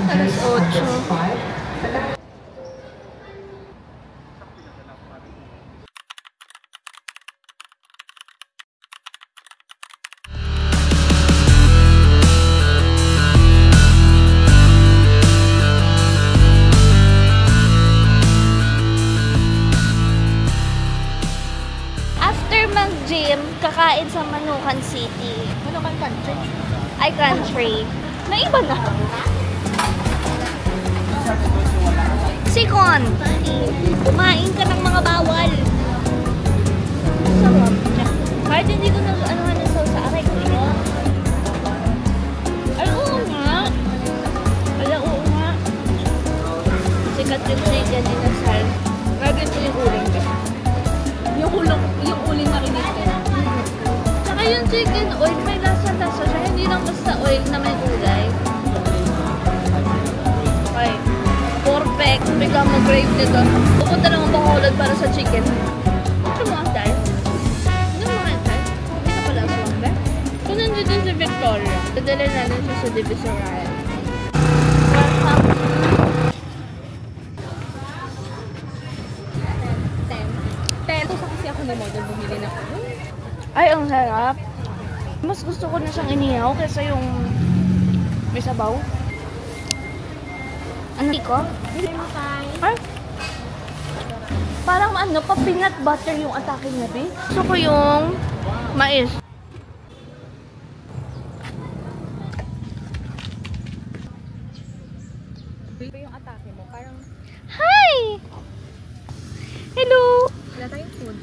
Alas 8. Gym, kakain sa Manukan City. Manukan Country? Ay, country. Naiba na. Sikon! Kumain ka ng mga bawal. Sarap. Kahit hindi ko nag-anuhan ng sauce sa aray ko. Ay, oo nga. Wala, oo nga. Sikat yung chicken inasal. Grabe ito yung uling ka. Yung uling na kinito. Tsaka yung chicken oil, may lasa-lasa siya. Hindi lang basta oil na may gulay. Okay. Perfect. Bigla mag-crave nito. Pupunta lang ang Bacolod para sa chicken. Ito mo ang tayo. Ano mo ang tayo? Hindi ka pala aswang ba? Kung nandito si Victoria, dadala natin siya sa Divisoria. Welcome. Bumili na ako. Ay, ang sarap. Mas gusto ko na siyang inihaw kaysa yung may sabaw. Hindi ko? Ay, parang ano, pa peanut butter yung atake niya, be. Gusto ko yung mais. Yung atake mo, parang... Hi! Hello! Wala tayong food.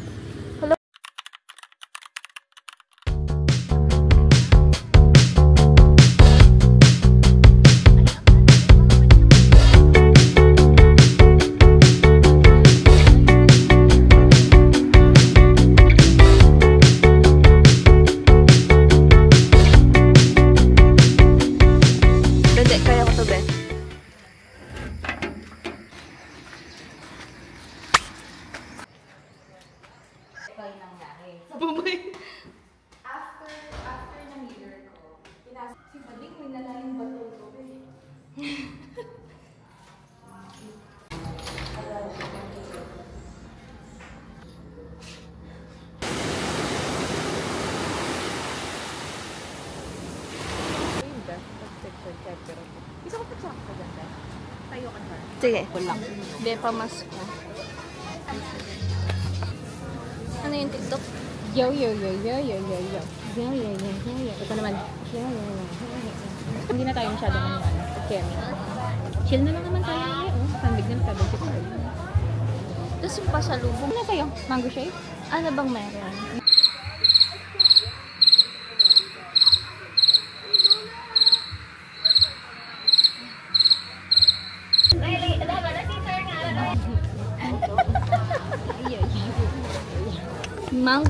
Bumay. After ng year ko, si Balik may nalaking bato ko. Isa ko pa sa ako dyan. Tayo ka dyan. Sige. Walang. Be, pamask na. Ano yung TikTok? Yo. Ito naman. Hindi na tayo masyadong Kemi. Chill na lang naman tayo ngayon. Sandig na tayo si Carl. Tapos yung pasalubong. Ano sa'yo? Mango shake? Ano bang meron?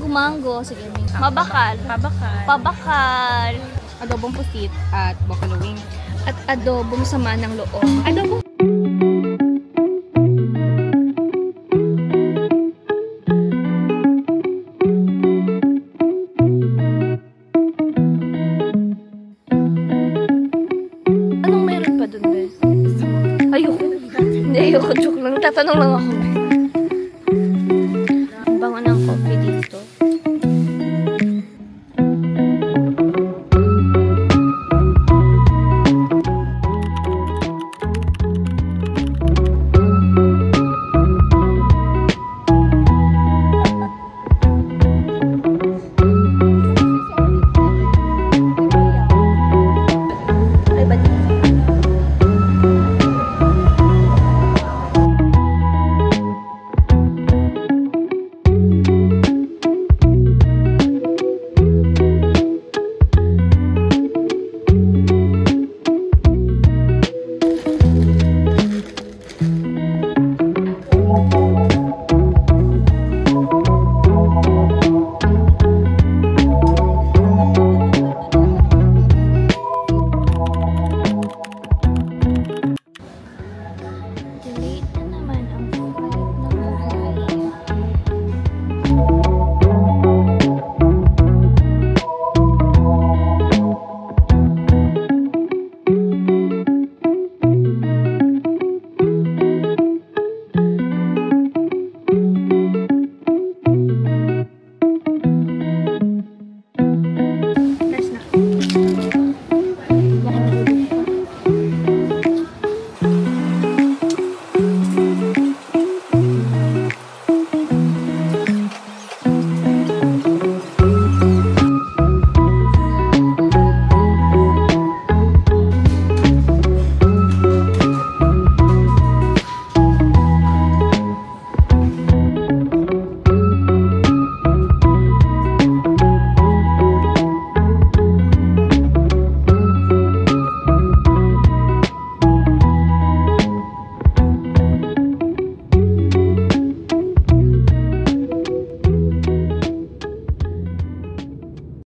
Mango. Sige, mabakal. Pabakal. Adobong pusit at buffalo wings. At adobong sama ng loob. Adobong Anong meron pa dun, be? Ayoko. Hindi, ayoko. Joke lang. Tatanong lang ako.